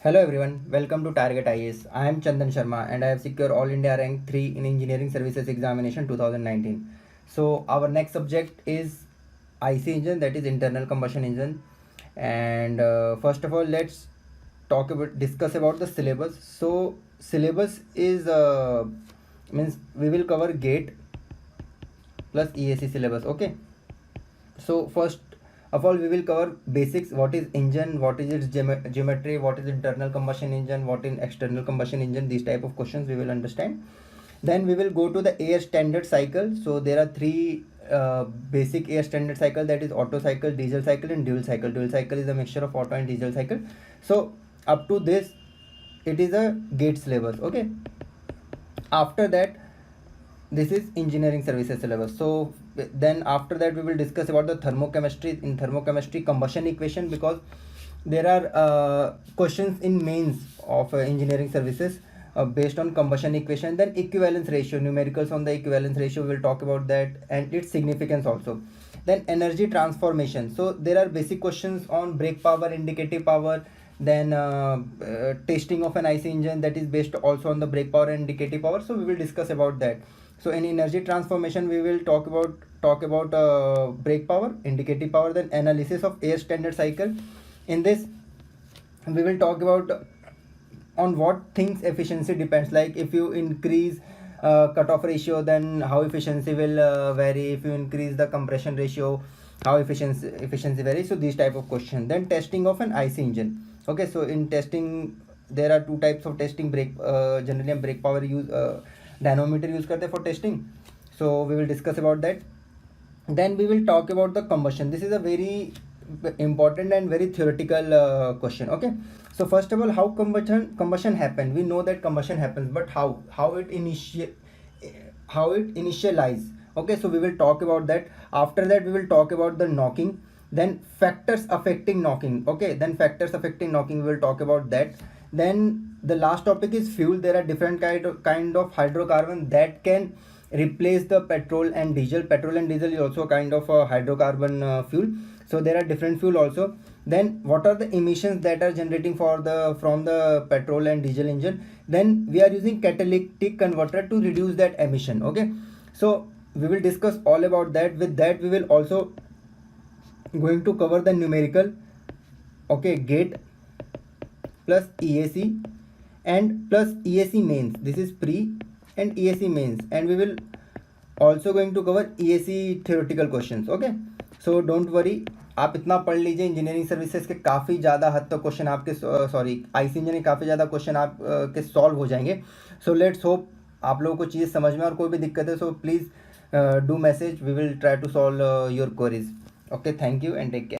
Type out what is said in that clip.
Hello everyone, welcome to Target IES. I am Chandan Sharma and I have secured All India Rank 3 in Engineering Services Examination 2019. So our next subject is IC engine, that is internal combustion engine. And first of all, let's discuss about the syllabus. So syllabus is means we will cover GATE plus ESE syllabus. Okay. So first of all, we will cover basics: what is engine, what is its geometry, what is internal combustion engine, what is external combustion engine. These type of questions we will understand. Then we will go to the air standard cycle. So there are three basic air standard cycle, that is Otto cycle, diesel cycle and dual cycle. Dual cycle is a mixture of Otto and diesel cycle. So up to this it is a GATE syllabus. Okay. After that, this is engineering services syllabus. So then after that we will discuss about the thermochemistry. In thermochemistry, combustion equation, because there are questions in mains of engineering services based on combustion equation. Then equivalence ratio, numericals on the equivalence ratio, we will talk about that and its significance also. Then energy transformation. So there are basic questions on brake power, indicative power. Then testing of an IC engine, that is based also on the brake power and indicative power. So we will discuss about that. So in energy transformation, we will talk about brake power, indicative power, then analysis of air standard cycle. In this, we will talk about on what things efficiency depends. Like if you increase cutoff ratio, then how efficiency will vary. If you increase the compression ratio, how efficiency varies. So these type of question. Then testing of an IC engine. Okay, so in testing there are two types of testing. Generally हम brake power use dynamometer use करते हैं for testing. So we will discuss about that. Then we will talk about the combustion. This is a very important and very theoretical question. Okay, so first of all, how combustion happen? We know that combustion happens, but how it initialize. Okay, so we will talk about that. After that we will talk about the knocking. Then factors affecting knocking. Okay, then factors affecting knocking, we will talk about that. Then the last topic is fuel. There are different kind of hydrocarbon that can replace the petrol and diesel. Petrol and diesel is also a kind of a hydrocarbon fuel. So there are different fuel also. Then what are the emissions that are generating from the petrol and diesel engine? Then we are using catalytic converter to reduce that emission. Okay, so we will discuss all about that. With that, we will also going to cover the numerical. Okay, GATE plus ESE and plus ESE mains. This is pre and ESE mains, and we will also going to cover ESE theoretical questions. Okay, so don't worry, आप इतना पढ़ लीजिए. Engineering services के काफ़ी ज़्यादा हद तक question आपके आईसी इंजन के काफ़ी ज़्यादा क्वेश्चन आप के सॉल्व हो जाएंगे. सो लेट्स होप आप लोगों को चीज़ समझ में और कोई भी दिक्कत है, so please do message. We will try to solve your queries. Okay, thank you and take care.